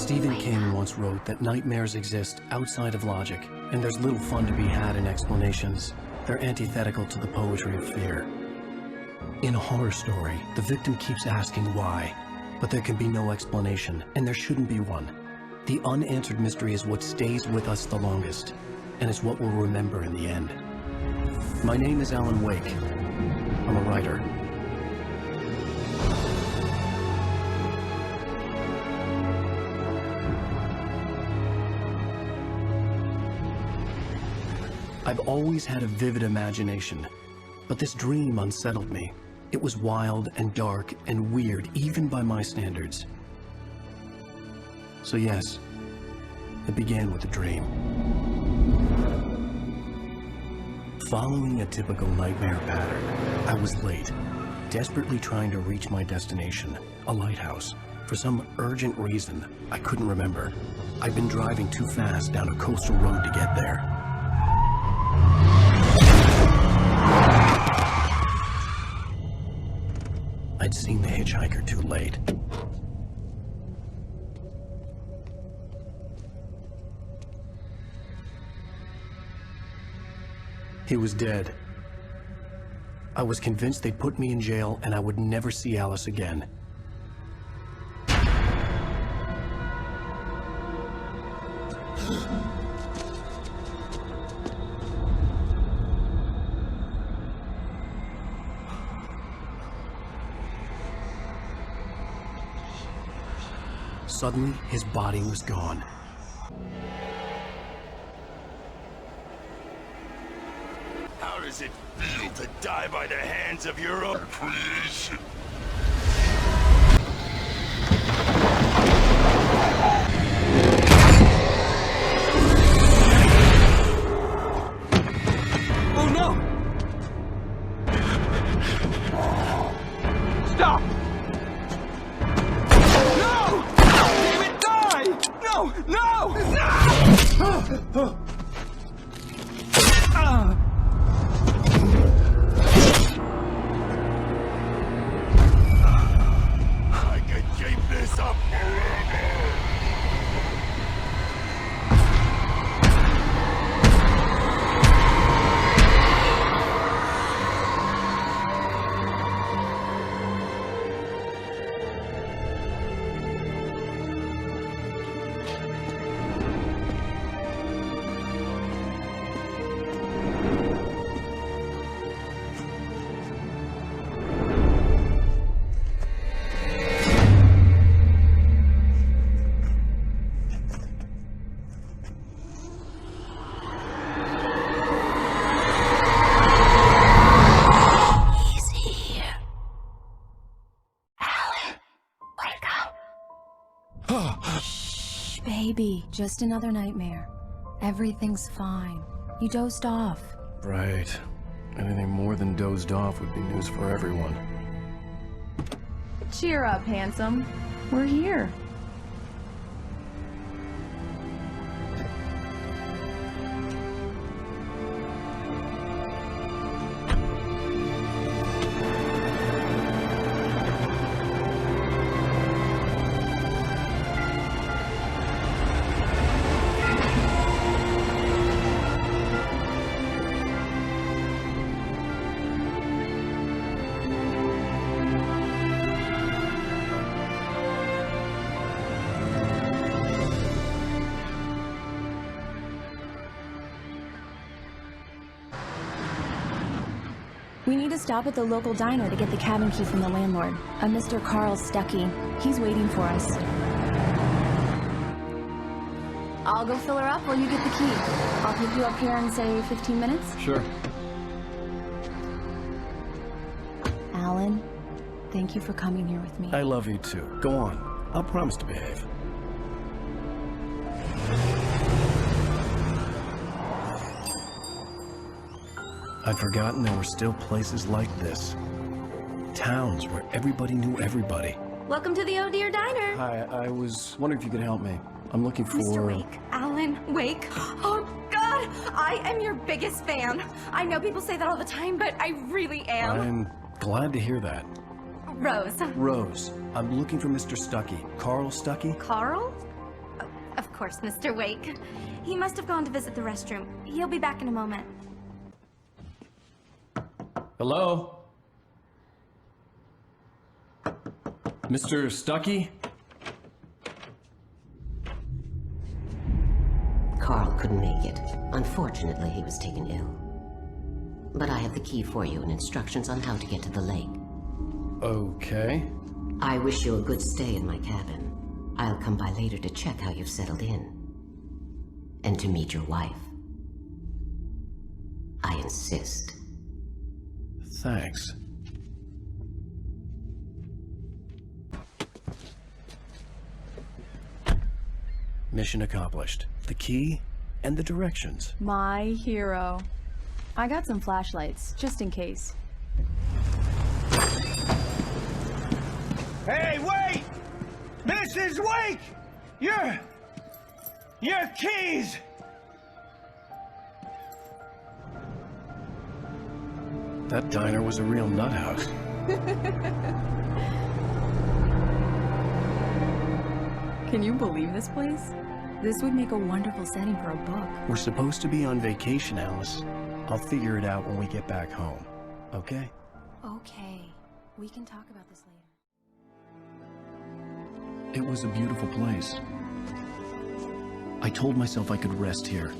Stephen King once wrote that nightmares exist outside of logic, and there's little fun to be had in explanations. They're antithetical to the poetry of fear. In a horror story, the victim keeps asking why, but there can be no explanation, and there shouldn't be one. The unanswered mystery is what stays with us the longest, and it's what we'll remember in the end. My name is Alan Wake. I'm a writer. I've always had a vivid imagination, but this dream unsettled me. It was wild and dark and weird, even by my standards. So yes, it began with a dream. Following a typical nightmare pattern, I was late, desperately trying to reach my destination, a lighthouse. For some urgent reason, I couldn't remember. I'd been driving too fast down a coastal road to get there. I'd seen the hitchhiker too late. He was dead. I was convinced they'd put me in jail and I would never see Alice again. Suddenly, his body was gone. How does it feel to die by the hands of your own creation? Oh no! Stop! No! I could keep this up forever. Shh, baby. Just another nightmare. Everything's fine. You dozed off. Right. Anything more than dozed off would be news for everyone. Cheer up, handsome. We're here. We need to stop at the local diner to get the cabin key from the landlord, a Mr. Carl Stuckey. He's waiting for us. I'll go fill her up while you get the key. I'll pick you up here in, say, 15 minutes? Sure. Alan, thank you for coming here with me. I love you too. Go on. I'll promise to behave. I'd forgotten there were still places like this. Towns where everybody knew everybody. Welcome to the Oh Dear Diner. Hi, I was wondering if you could help me. I'm looking for... Mr. Wake. Alan Wake. Oh, God. I am your biggest fan. I know people say that all the time, but I really am. I'm glad to hear that. Rose. Rose, I'm looking for Mr. Stuckey. Carl Stuckey? Carl? course, Mr. Wake. He must have gone to visit the restroom. He'll be back in a moment. Hello? Mr. Stuckey? Carl couldn't make it. Unfortunately, he was taken ill. But I have the key for you and instructions on how to get to the lake. Okay. I wish you a good stay in my cabin. I'll come by later to check how you've settled in. And to meet your wife. I insist. Thanks. Mission accomplished. The key and the directions. My hero. I got some flashlights, just in case. Hey, wait! Mrs. Wake! Your keys! That diner was a real nut house. Can you believe this place? This would make a wonderful setting for a book. We're supposed to be on vacation, Alice. I'll figure it out when we get back home. Okay? Okay. We can talk about this later. It was a beautiful place. I told myself I could rest here,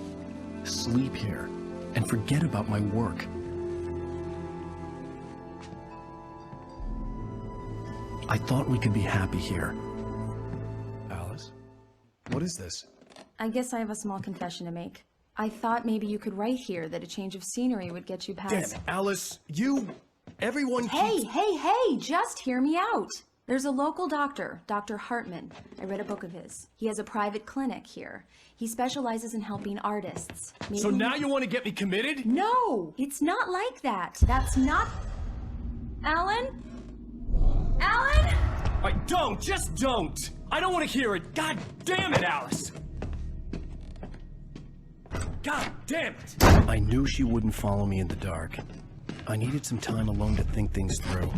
sleep here, and forget about my work. I thought we could be happy here. Alice? What is this? I guess I have a small confession to make. I thought maybe you could write here that a change of scenery would get you past... Damn it, Alice, everyone Hey, keeps... just hear me out. There's a local doctor, Dr. Hartman. I read a book of his. He has a private clinic here. He specializes in helping artists. So now you want to get me committed? No, it's not like that. That's not... Alan? Alan? Just don't! I don't want to hear it! God damn it, Alice! God damn it! I knew she wouldn't follow me in the dark. I needed some time alone to think things through.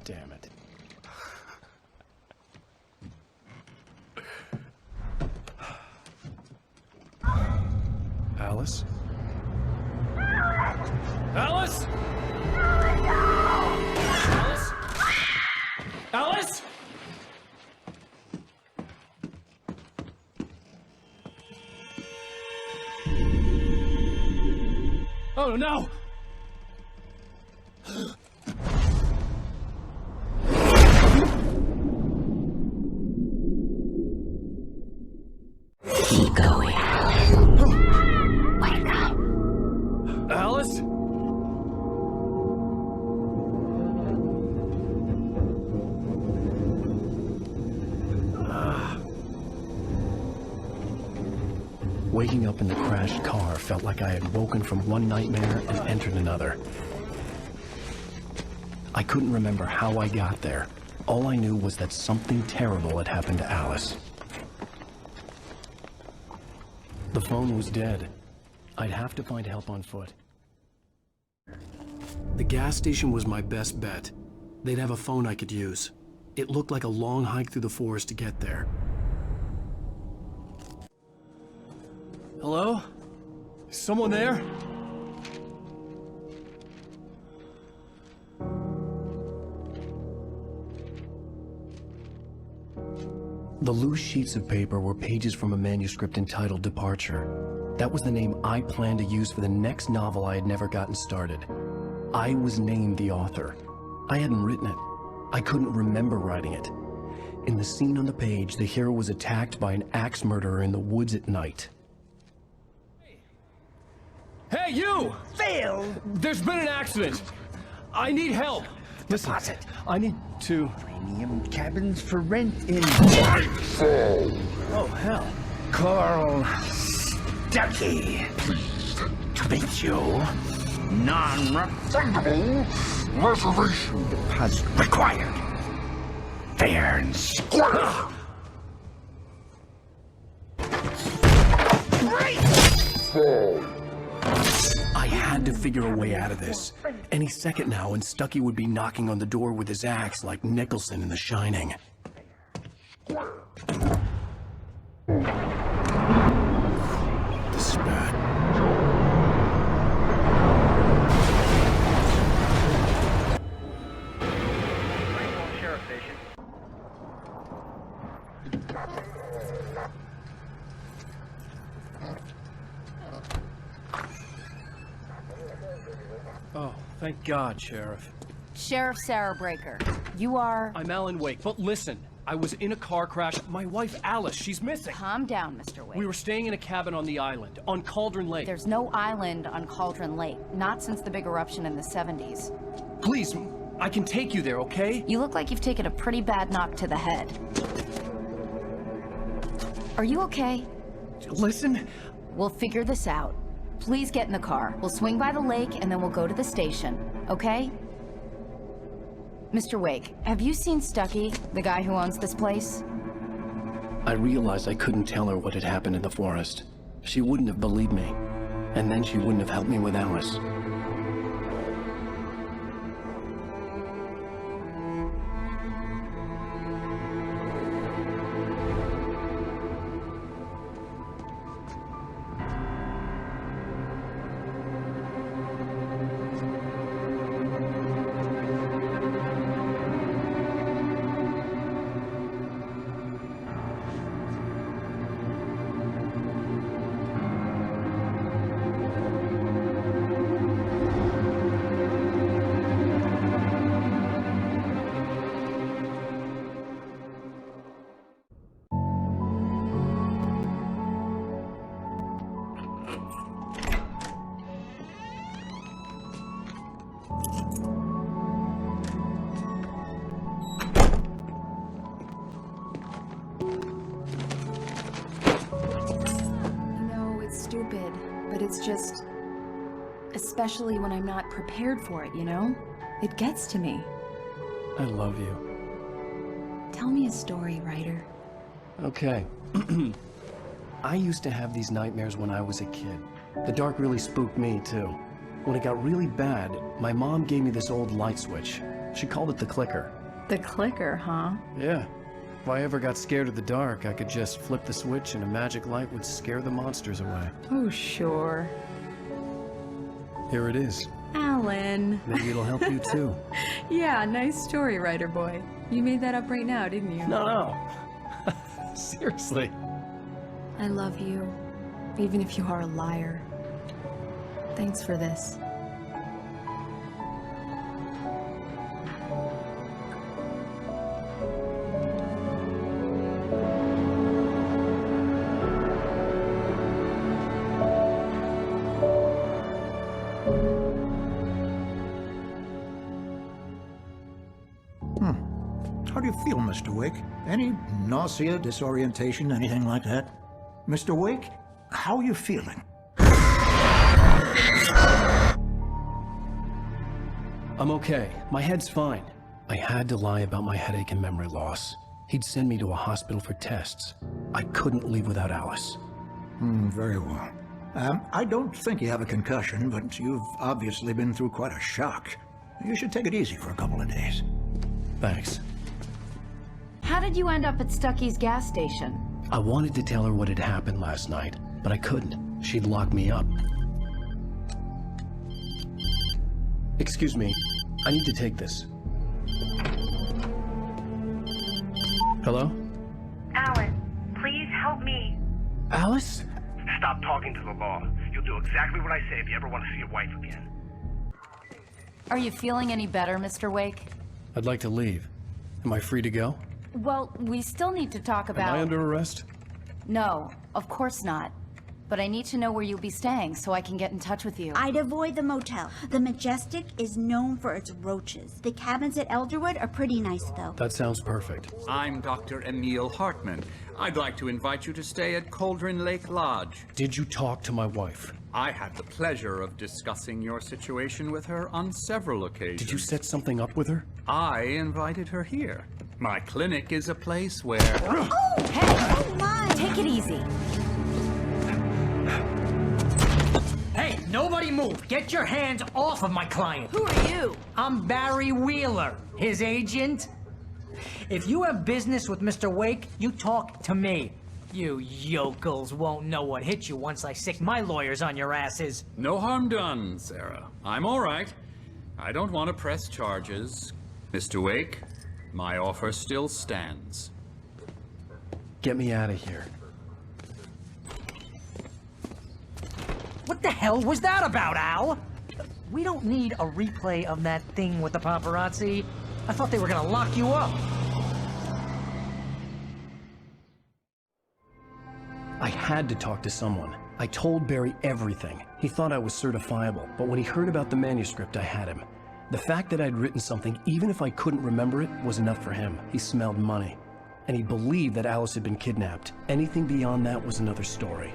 Damn it. Alice? Alice? Alice? Alice? Oh no! Keep going. Wake up. Alice? Waking up in the crashed car felt like I had woken from one nightmare and entered another. I couldn't remember how I got there. All I knew was that something terrible had happened to Alice. The phone was dead. I'd have to find help on foot. The gas station was my best bet. They'd have a phone I could use. It looked like a long hike through the forest to get there. Hello? Is someone there? The loose sheets of paper were pages from a manuscript entitled Departure. That was the name I planned to use for the next novel I had never gotten started. I was named the author. I hadn't written it. I couldn't remember writing it. In the scene on the page, the hero was attacked by an axe murderer in the woods at night. Hey, you! Phil! There's been an accident. I need help. Listen, I need to... Premium cabins for rent in... Oh, hell. Carl Stuckey. Pleased to meet you. Non-refundable reservation deposit required. Fair and square. I had to figure a way out of this. Any second now, and Stucky would be knocking on the door with his axe like Nicholson in The Shining. This is bad. Sheriff Station. Oh, thank God, Sheriff. Sheriff Sarah Breaker, you are... I'm Alan Wake, but listen. I was in a car crash. My wife, Alice, she's missing. Calm down, Mr. Wake. We were staying in a cabin on the island, on Cauldron Lake. There's no island on Cauldron Lake, not since the big eruption in the 70s. Please, I can take you there, okay? You look like you've taken a pretty bad knock to the head. Are you okay? Listen. We'll figure this out. Please get in the car. We'll swing by the lake and then we'll go to the station, okay? Mr. Wake, have you seen Stucky, the guy who owns this place? I realized I couldn't tell her what had happened in the forest. She wouldn't have believed me. And then she wouldn't have helped me with Alice. Stupid, but it's just... especially when I'm not prepared for it, you know? It gets to me. I love you. Tell me a story, writer. Okay. I used to have these nightmares when I was a kid. The dark really spooked me, too. When it got really bad, my mom gave me this old light switch. She called it the clicker. The clicker, huh? Yeah. If I ever got scared of the dark, I could just flip the switch and a magic light would scare the monsters away. Oh, sure. Here it is. Alan. Maybe it'll help you, too. Yeah, nice story, writer boy. You made that up right now, didn't you? No. Seriously. I love you, even if you are a liar. Thanks for this. How do you feel, Mr. Wake? Any nausea, disorientation, anything like that? Mr. Wake, how are you feeling? I'm okay. My head's fine. I had to lie about my headache and memory loss. He'd send me to a hospital for tests. I couldn't leave without Alice. Very well. I don't think you have a concussion, but you've obviously been through quite a shock. You should take it easy for a couple of days. Thanks. How did you end up at Stucky's gas station? I wanted to tell her what had happened last night, but I couldn't. She'd lock me up. Excuse me. I need to take this. Hello? Alan, please help me. Alice? Stop talking to the law. You'll do exactly what I say if you ever want to see your wife again. Are you feeling any better, Mr. Wake? I'd like to leave. Am I free to go? Well, we still need to talk about... Am I under arrest? No, of course not. But I need to know where you'll be staying so I can get in touch with you. I'd avoid the motel. The Majestic is known for its roaches. The cabins at Elderwood are pretty nice, though. That sounds perfect. I'm Dr. Emil Hartman. I'd like to invite you to stay at Cauldron Lake Lodge. Did you talk to my wife? I had the pleasure of discussing your situation with her on several occasions. Did you set something up with her? I invited her here. My clinic is a place where... Oh! Hey! Oh, my! Take it easy. Hey, nobody move! Get your hands off of my client! Who are you? I'm Barry Wheeler, his agent. If you have business with Mr. Wake, you talk to me. You yokels won't know what hit you once I sick my lawyers on your asses. No harm done, Sarah. I'm all right. I don't want to press charges. Mr. Wake, my offer still stands. Get me out of here. What the hell was that about, Al? We don't need a replay of that thing with the paparazzi. I thought they were gonna lock you up. I had to talk to someone. I told Barry everything. He thought I was certifiable, but when he heard about the manuscript, I had him. The fact that I'd written something, even if I couldn't remember it, was enough for him. He smelled money. And he believed that Alice had been kidnapped. Anything beyond that was another story.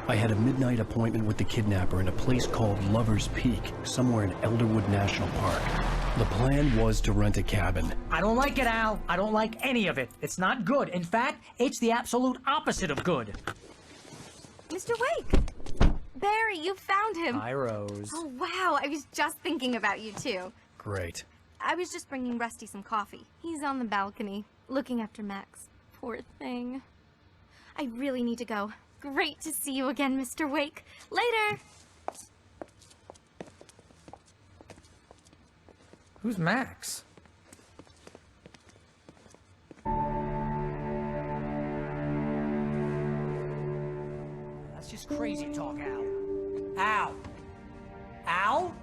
I had a midnight appointment with the kidnapper in a place called Lover's Peak, somewhere in Elderwood National Park. The plan was to rent a cabin. I don't like it, Al. I don't like any of it. It's not good. In fact, it's the absolute opposite of good. Mr. Wake! Barry, you found him. Hi, Rose. Oh, wow. I was just thinking about you, too. Great. I was just bringing Rusty some coffee. He's on the balcony, looking after Max. Poor thing. I really need to go. Great to see you again, Mr. Wake. Later! Who's Max? That's just crazy talk, Al. Al? Al?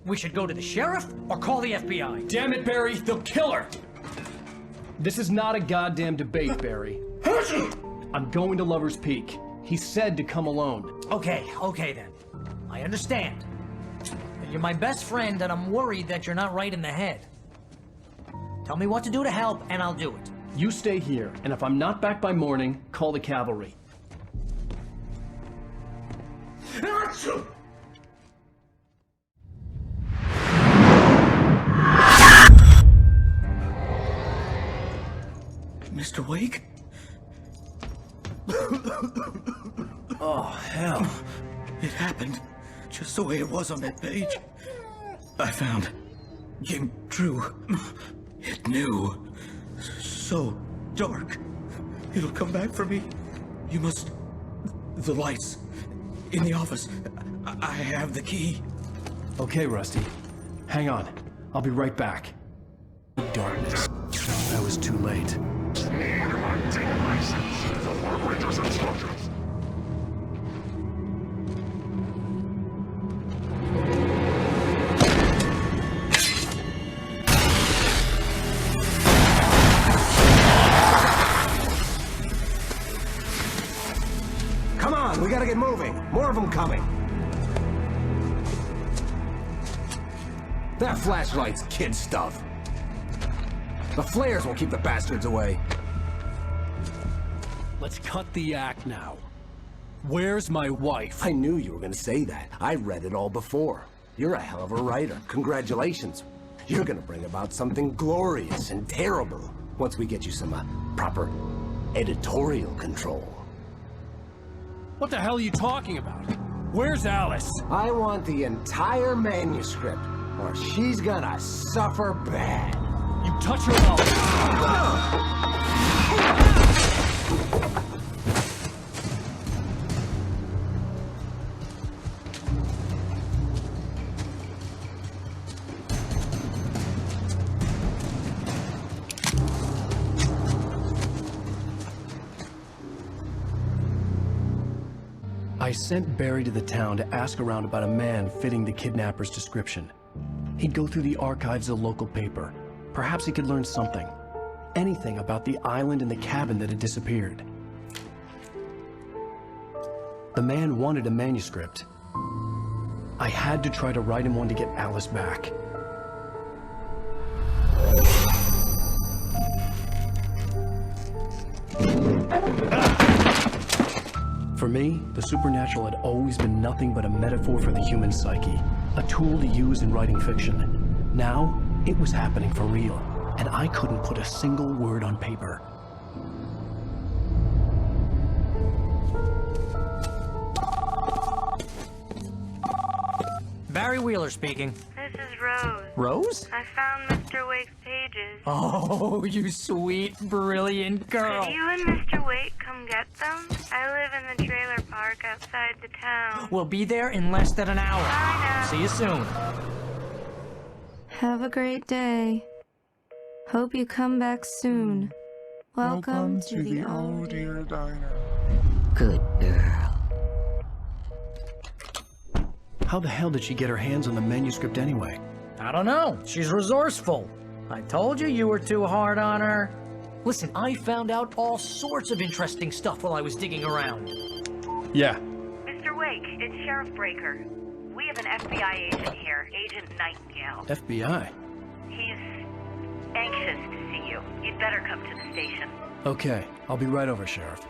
We should go to the sheriff or call the FBI. Damn it, Barry, they'll kill her! This is not a goddamn debate, Barry. I'm going to Lover's Peak. He said to come alone. Okay then. I understand. You're my best friend, and I'm worried that you're not right in the head. Tell me what to do to help, and I'll do it. You stay here, and if I'm not back by morning, call the cavalry. Mr. Wake? Oh, hell. It happened just the way it was on that page. I found. Came true. It knew. So dark. It'll come back for me. You must... The lights. In the office. I have the key. Okay, Rusty. Hang on. I'll be right back. Darkness. I was too late. Come on, we gotta get moving. More of them coming. That flashlight's kid stuff. The flares will keep the bastards away. Let's cut the act now. Where's my wife? I knew you were gonna say that. I read it all before. You're a hell of a writer. Congratulations. You're gonna bring about something glorious and terrible once we get you some proper editorial control. What the hell are you talking about? Where's Alice? I want the entire manuscript, or she's gonna suffer bad. You touch her mouth. I sent Barry to the town to ask around about a man fitting the kidnapper's description. He'd go through the archives of the local paper. Perhaps he could learn something. Anything about the island and the cabin that had disappeared. The man wanted a manuscript. I had to try to write him one to get Alice back. For me, the supernatural had always been nothing but a metaphor for the human psyche, a tool to use in writing fiction. Now, it was happening for real, and I couldn't put a single word on paper. Barry Wheeler speaking. This is Rose. Rose? I found Mr. Wake's pages. Oh, you sweet, brilliant girl. Could you and Mr. Wake come get them? I live in the trailer park outside the town. We'll be there in less than an hour. Bye now. See you soon. Have a great day. Hope you come back soon. Welcome to the Oh Dear Diner. Good girl. How the hell did she get her hands on the manuscript anyway? I don't know. She's resourceful. I told you you were too hard on her. Listen, I found out all sorts of interesting stuff while I was digging around. Yeah. Mr. Wake, it's Sheriff Breaker. We have an FBI agent here, Agent Nightingale. FBI? He's anxious to see you. You'd better come to the station. Okay, I'll be right over, Sheriff.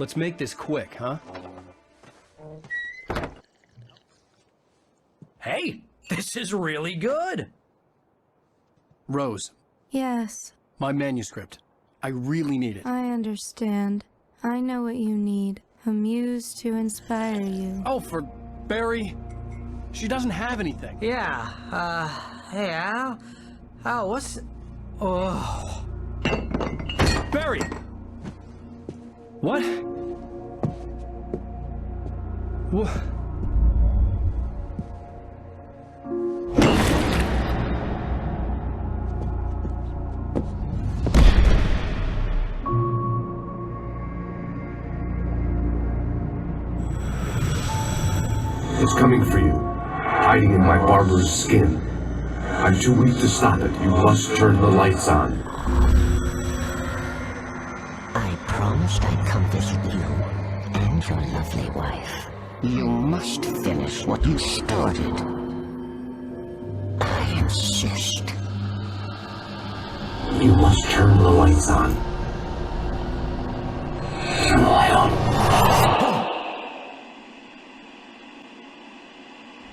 Let's make this quick, huh? Hey, this is really good. Rose, Yes, my manuscript. I really need it. I understand. I know what you need. A muse to inspire you. Oh, for Barry? She doesn't have anything. Yeah, hey, Al? Al, what's... Oh... Barry! What? What? It's coming for you, hiding in my barber's skin. I'm too weak to stop it. You must turn the lights on. I promised I'd come visit you and your lovely wife. You must finish what you started. I insist. You must turn the lights on. Turn the light on.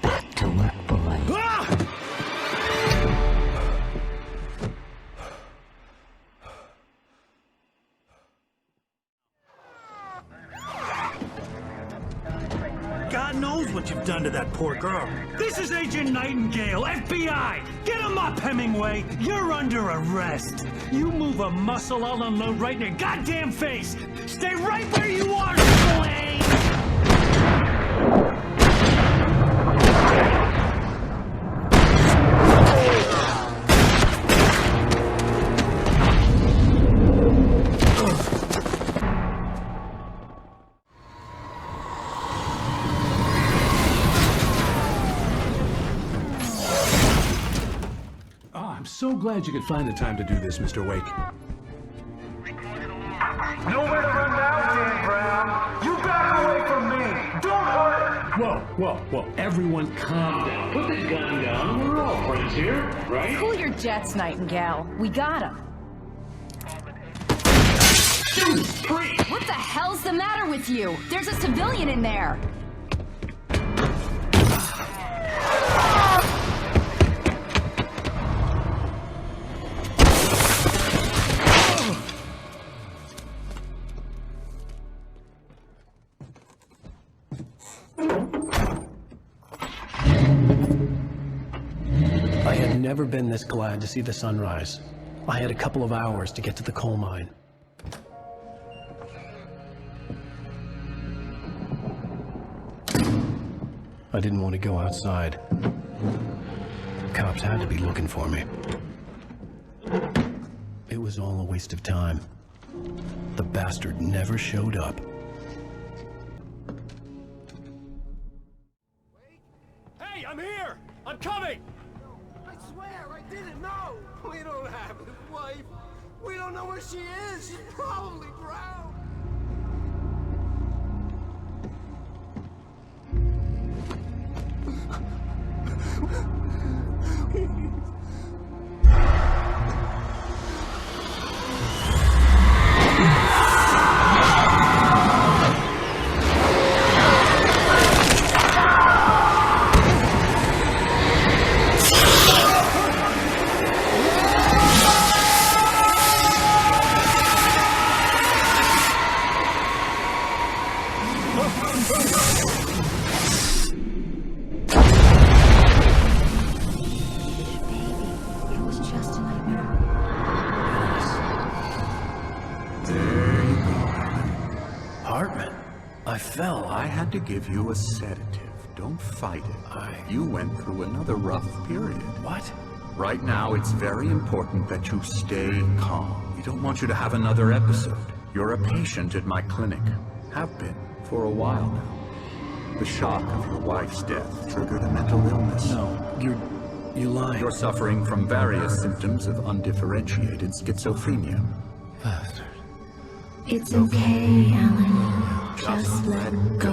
Back to work, boy. God knows what you've done to that poor girl. This is Agent Nightingale, FBI! Get him up, Hemingway! You're under arrest! You move a muscle, I'll unload right in your goddamn face! Stay right where you are, Slade! I'm so glad you could find the time to do this, Mr. Wake. Nowhere to run now, Dan Brown. You back away from me. Don't hurt her. Whoa. Everyone calm down. Put the gun down. We're all friends here, right? Cool your jets, Nightingale. We got him. What the hell's the matter with you? There's a civilian in there. I had never been this glad to see the sunrise. I had a couple of hours to get to the coal mine. I didn't want to go outside. Cops had to be looking for me. It was all a waste of time. The bastard never showed up. Hey, I'm here! I'm coming! I swear, I didn't know! We don't have his wife. We don't know where she is. She's probably drowned. Hartman, I fell. I had to give you a sedative. Don't fight it. You went through another rough period. What? Right now, it's very important that you stay calm. We don't want you to have another episode. You're a patient at my clinic. Have been for a while now. The shock of your wife's death triggered a mental illness. No, you lied. You're suffering from various symptoms of undifferentiated schizophrenia. It's okay, Alan. Just let go.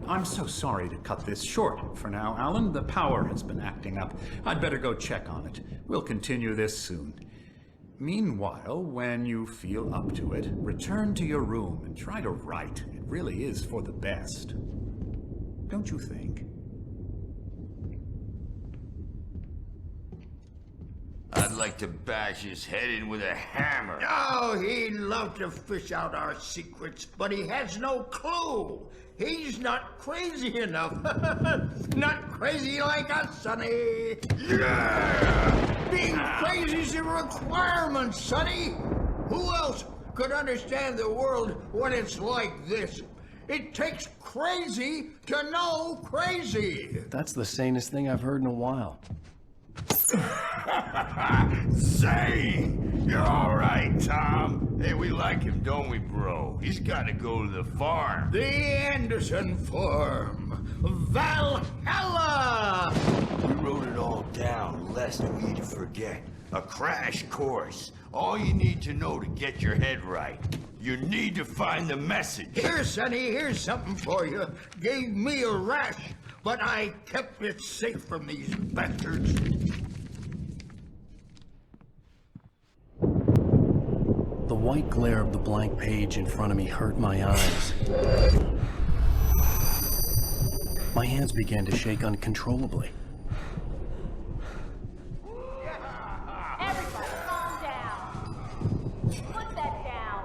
I'm so sorry to cut this short for now, Alan. The power has been acting up. I'd better go check on it. We'll continue this soon. Meanwhile, when you feel up to it, return to your room and try to write. It really is for the best. Don't you think? I'd like to bash his head in with a hammer. Oh, he'd love to fish out our secrets, but he has no clue. He's not crazy enough. Not crazy like us, Sonny. Yeah! Being crazy's a requirement, Sonny. Who else could understand the world when it's like this? It takes crazy to know crazy. That's the sanest thing I've heard in a while. Zane! You're alright, Tom. Hey, we like him, don't we, bro? He's gotta go to the farm. The Anderson farm. Valhalla! We wrote it all down, lest we'd forget. A crash course. All you need to know to get your head right. You need to find the message. Here, Sonny, here's something for you. Gave me a rash, but I kept it safe from these bastards. The white glare of the blank page in front of me hurt my eyes. My hands began to shake uncontrollably. Everybody, calm down. Put that down.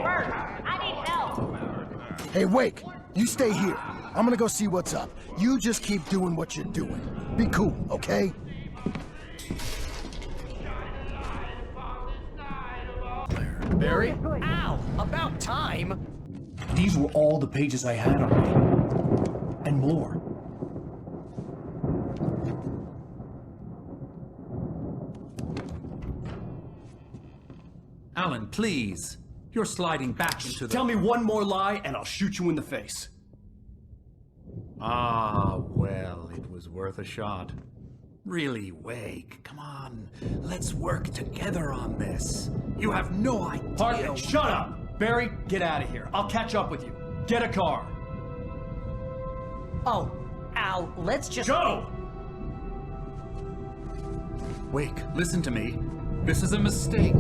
Bert, I need help. Hey, Wake, you stay here. I'm gonna go see what's up. You just keep doing what you're doing. Be cool, okay? Barry? Ow! About time! These were all the pages I had on me. And more. Alan, please. You're sliding back into the... Tell me one more lie and I'll shoot you in the face. Ah, well, it was worth a shot. Really, Wake, come on. Let's work together on this. You have no idea... Hartman, shut up! Barry, get out of here. I'll catch up with you. Get a car. Oh, Al, let's just... Go! Wake, listen to me. This is a mistake.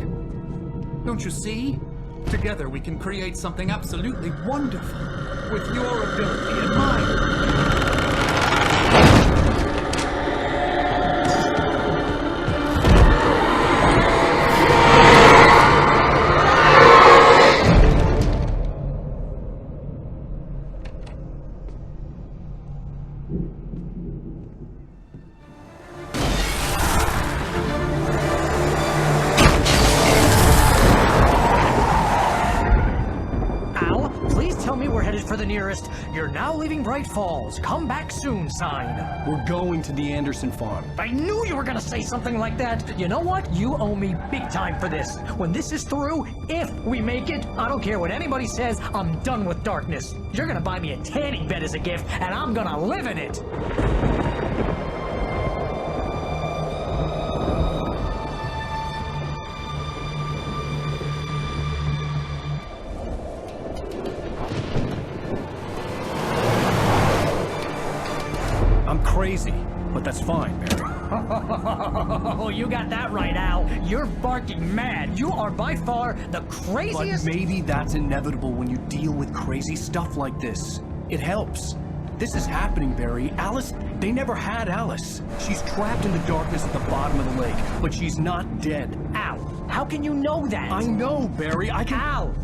Don't you see? Together we can create something absolutely wonderful. With your ability and mine. You're now leaving Bright Falls. Come back soon, sign. We're going to the Anderson farm. I knew you were gonna say something like that. You know what? You owe me big time for this. When this is through, if we make it, I don't care what anybody says, I'm done with darkness. You're gonna buy me a tanning bed as a gift, and I'm gonna live in it. Crazy, but that's fine, Barry. Oh, you got that right, Al. You're barking mad. You are by far the craziest... But maybe that's inevitable when you deal with crazy stuff like this. It helps. This is happening, Barry. Alice, they never had Alice. She's trapped in the darkness at the bottom of the lake, but she's not dead. Al, How can you know that? I know, Barry. I can... Al,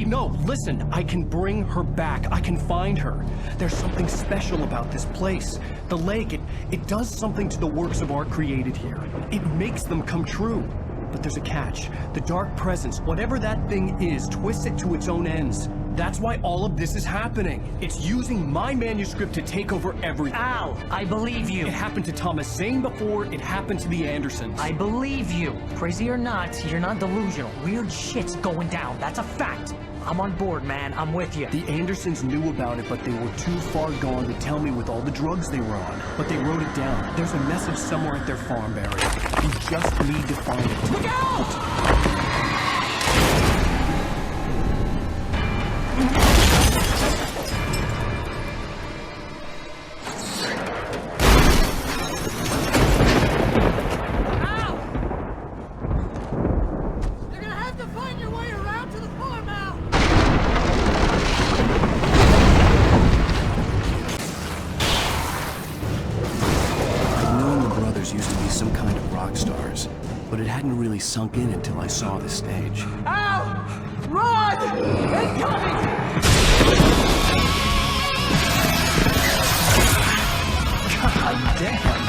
No, listen. I can bring her back. I can find her. There's something special about this place. The lake, it does something to the works of art created here. It makes them come true. But there's a catch. The dark presence, whatever that thing is, twists it to its own ends. That's why all of this is happening. It's using my manuscript to take over everything. Al, I believe you. It happened to Thomas Zane before, it happened to the Andersons. I believe you. Crazy or not, you're not delusional. Weird shit's going down. That's a fact. I'm on board, man. I'm with you. The Andersons knew about it, but they were too far gone to tell me with all the drugs they were on. But they wrote it down. There's a message somewhere at their farm, Barry. You just need to find it. Look out! Sunk in until I saw the stage. Al! Run! Incoming! God damn!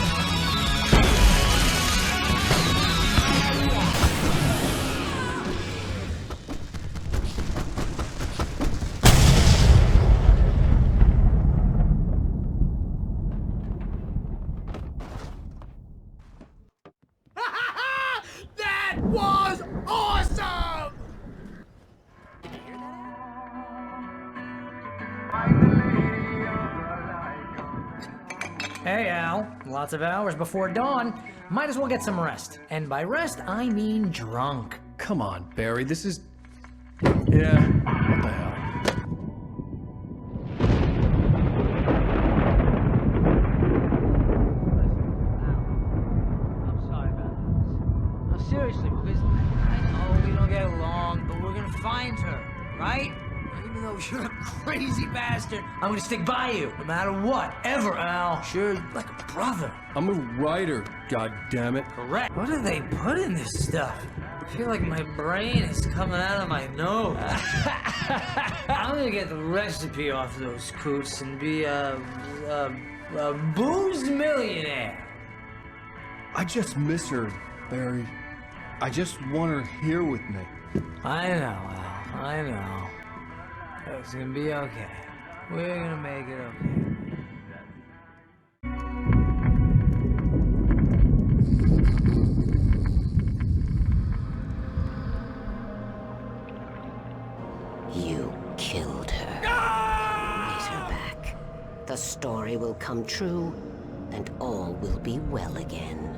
Was awesome! Hey, Al. Lots of hours before dawn. Might as well get some rest. And by rest, I mean drunk. Come on, Barry. This is... Yeah, what the hell? Seriously, because I know we don't get along, but we're gonna find her, right? Even though you're a crazy bastard, I'm gonna stick by you, no matter what, ever, Al. Sure, like a brother. I'm a writer, goddammit. Correct. What do they put in this stuff? I feel like my brain is coming out of my nose. I'm gonna get the recipe off those coots and be a boozed millionaire. I just miss her, Barry. I just want her here with me. I know, Al. I know. It's gonna be okay. We're gonna make it okay. You killed her. Get her back. The story will come true, and all will be well again.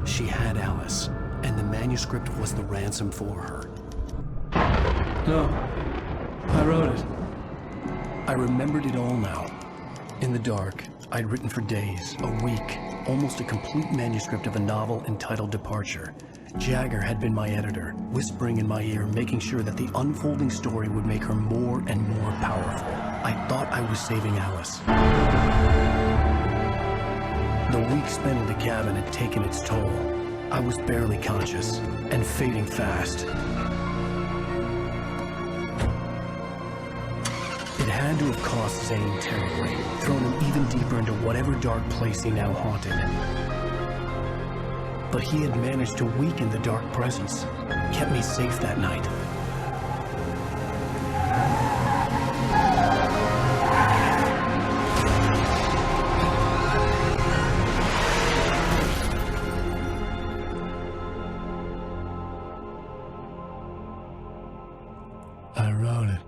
She had Alice, and the manuscript was the ransom for her. No, I wrote it. I remembered it all now. In the dark, I'd written for days, a week, almost a complete manuscript of a novel entitled Departure. Jagger had been my editor, whispering in my ear, making sure that the unfolding story would make her more and more powerful. I thought I was saving Alice. The week spent in the cabin had taken its toll. I was barely conscious, and fading fast. It had to have cost Zane terribly, thrown him even deeper into whatever dark place he now haunted. But he had managed to weaken the dark presence, kept me safe that night. I wrote it.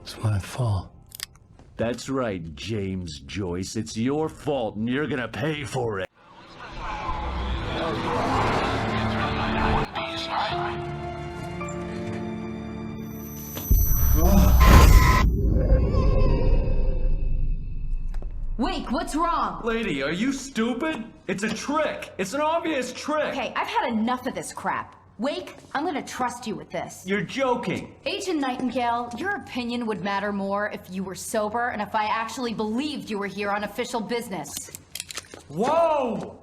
It's my fault. That's right, James Joyce. It's your fault, and you're gonna pay for it. Wake, what's wrong? Lady, are you stupid? It's a trick. It's an obvious trick. Okay, I've had enough of this crap. Wake, I'm gonna trust you with this. You're joking. Agent Nightingale, your opinion would matter more if you were sober and if I actually believed you were here on official business. Whoa!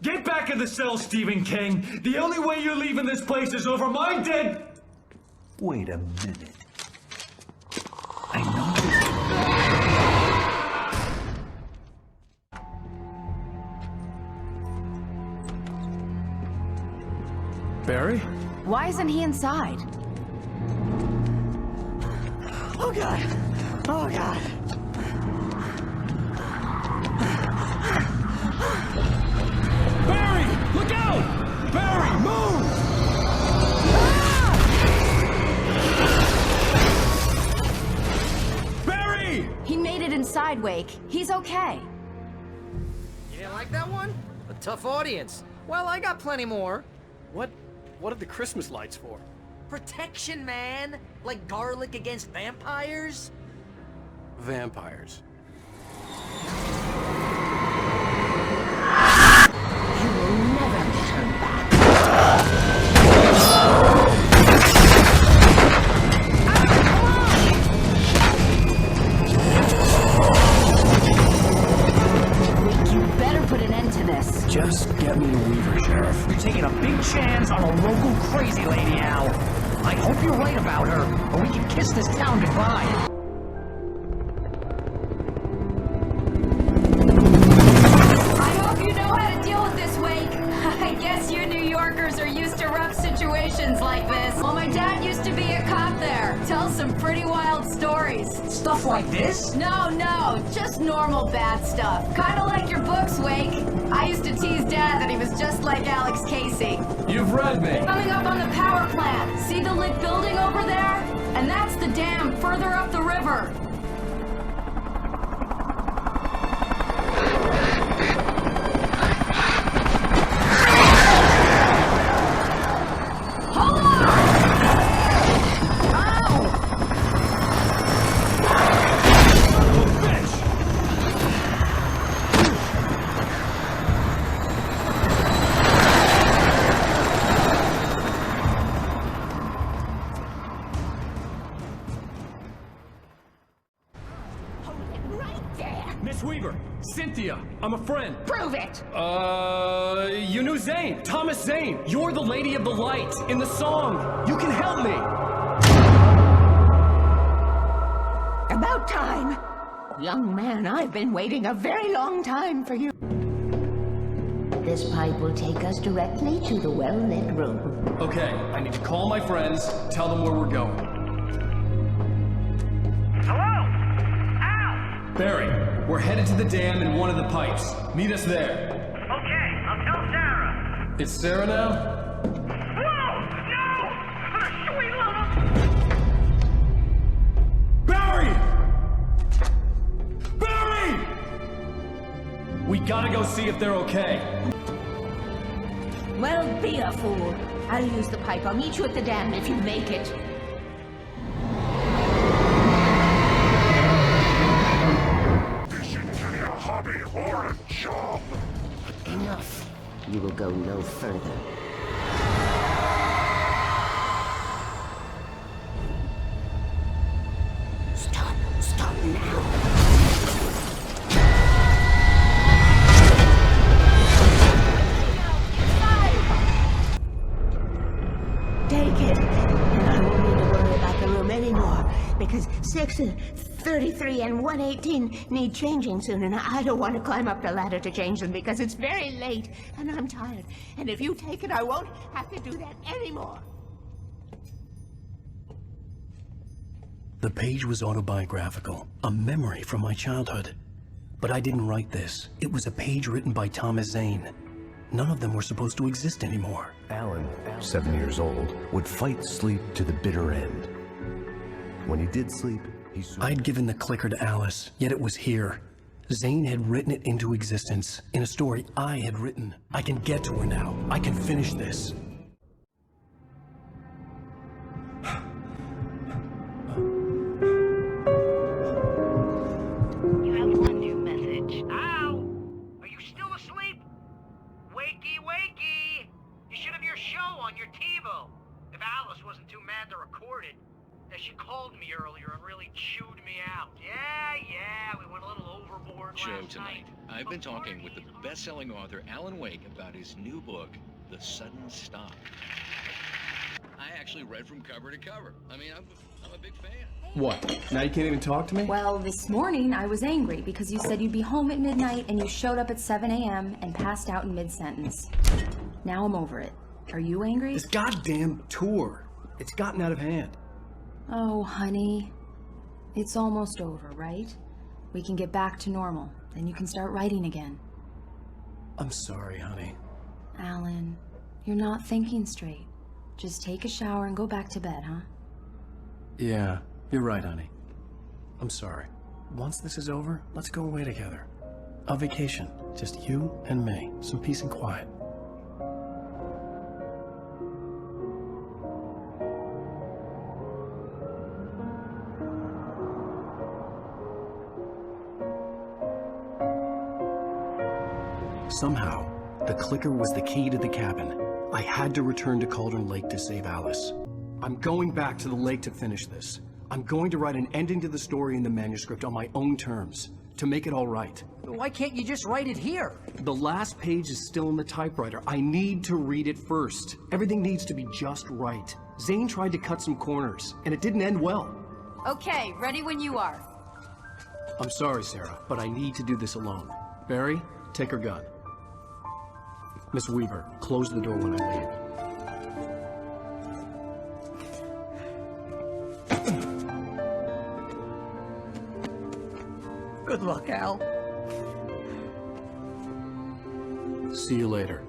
Get back in the cell, Stephen King! The only way you're leaving this place is over my dead... Wait a minute. I know Barry? Why isn't he inside? Oh God! Oh God! Barry! Look out! Barry, move! Barry! He made it inside, Wake. He's okay. You didn't like that one? A tough audience. Well, I got plenty more. What are the Christmas lights for? Protection, man! Like garlic against vampires? Vampires. You will never get her back. You better put an end to this. Just get me to Weaver, Sheriff. You're taking a big chance on a local crazy lady, Al. I hope you're right about her, or we can kiss this town goodbye. I hope you know how to deal with this, Wake. I guess you New Yorkers are used to rough situations like this. Well, my dad used to be a cop there. Tells some pretty wild stories. Stuff like this? No, just normal bad stuff. Kinda like your books, Wake. I used to tease Dad that he was just like Alex Casey. You've read me. Coming up on the power plant. See the lit building over there? And that's the dam further up the river. Hold on! Miss Weaver, Cynthia, I'm a friend. Prove it! You knew Zane, Thomas Zane. You're the Lady of the Light in the song. You can help me. About time. Young man, I've been waiting a very long time for you. This pipe will take us directly to the well-lit room. Okay, I need to call my friends, tell them where we're going. Hello? Barry, we're headed to the dam in one of the pipes. Meet us there. Okay, I'll tell Sarah. It's Sarah now? Whoa! No! Sweet little... Barry! Barry! We gotta go see if they're okay. Well, be a fool. I'll use the pipe. I'll meet you at the dam if you make it. This isn't a hobby or a job. Enough. You will go no further. Stop now. Take it. And I won't need to worry about the room anymore, because 6, 33, and 118 need changing soon, and I don't want to climb up the ladder to change them because it's very late, and I'm tired. And if you take it, I won't have to do that anymore. The page was autobiographical, a memory from my childhood. But I didn't write this. It was a page written by Thomas Zane. None of them were supposed to exist anymore. Alan, 7 years old, would fight sleep to the bitter end. When he did sleep, he I'd given the clicker to Alice, yet it was here. Zane had written it into existence, in a story I had written. I can get to her now. I can finish this. You have one new message. Al! Are you still asleep? Wakey, wakey! You should have your show on your TiVo. If Alice wasn't too mad to record it. She called me earlier and really chewed me out. Yeah, we went a little overboard Show last tonight. night. I've been talking with the best-selling author Alan Wake about his new book, The Sudden Stop. I actually read from cover to cover. I mean, I'm a big fan. What? Now you can't even talk to me? Well, this morning I was angry because you said you'd be home at midnight and you showed up at 7 a.m. and passed out in mid-sentence. Now I'm over it. Are you angry? This goddamn tour. It's gotten out of hand. Oh, honey. It's almost over, right? We can get back to normal. Then you can start writing again. I'm sorry, honey. Alan, you're not thinking straight. Just take a shower and go back to bed, huh? Yeah, you're right, honey. I'm sorry. Once this is over, let's go away together. A vacation. Just you and me. Some peace and quiet. Somehow, the clicker was the key to the cabin. I had to return to Cauldron Lake to save Alice. I'm going back to the lake to finish this. I'm going to write an ending to the story in the manuscript on my own terms, to make it all right. Why can't you just write it here? The last page is still in the typewriter. I need to read it first. Everything needs to be just right. Zane tried to cut some corners, and it didn't end well. Okay, ready when you are. I'm sorry, Sarah, but I need to do this alone. Barry, take her gun. Miss Weaver, close the door when I leave. Good luck, Al. See you later.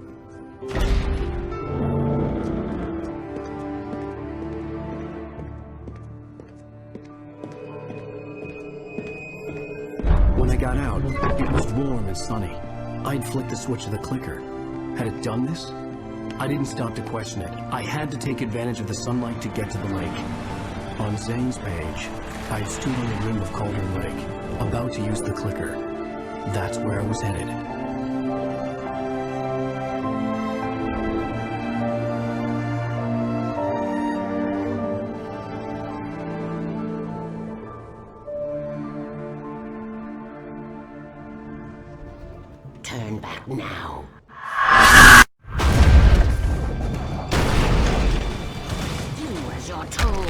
When I got out, it was warm and sunny. I'd flicked the switch of the clicker. Had it done this? I didn't stop to question it. I had to take advantage of the sunlight to get to the lake. On Zane's page, I stood on the rim of Cauldron Lake, about to use the clicker. That's where I was headed. Turn back now. Do as you're told.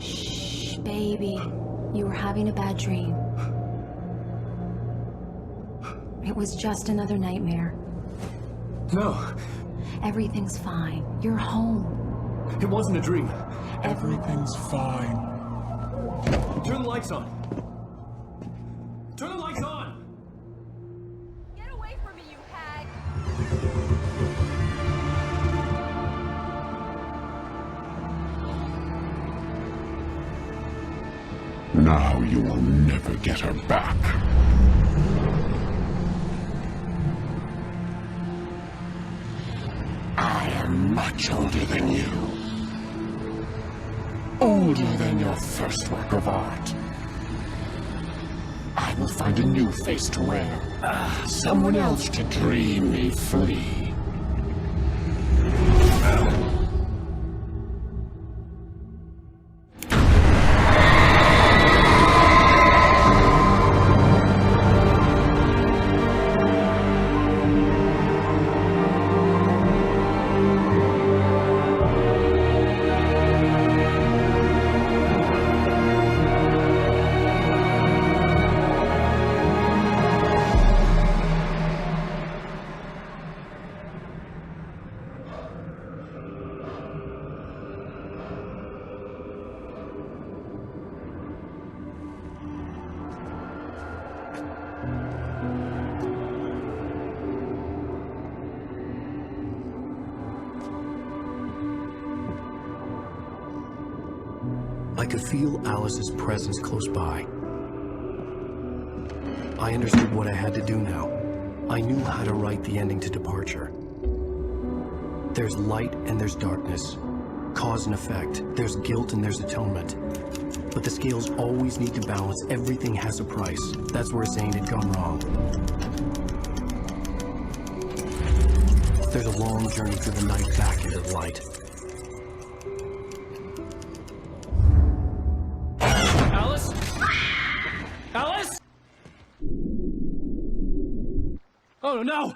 Shh, baby. You were having a bad dream. It was just another nightmare. No. Everything's fine. You're home. It wasn't a dream. Everything's fine. Turn the lights on. Turn the lights on! Get away from me, you hag! Now you will never get her back. I am much older than you. Older than your first work of art. I will find a new face to wear. Someone else to dream me free. I could feel Alice's presence close by. I understood what I had to do now. I knew how to write the ending to Departure. There's light and there's darkness. Cause and effect. There's guilt and there's atonement. But the scales always need to balance. Everything has a price. That's where Zane had gone wrong. There's a long journey through the night back into the light. Alice? Alice? Oh no!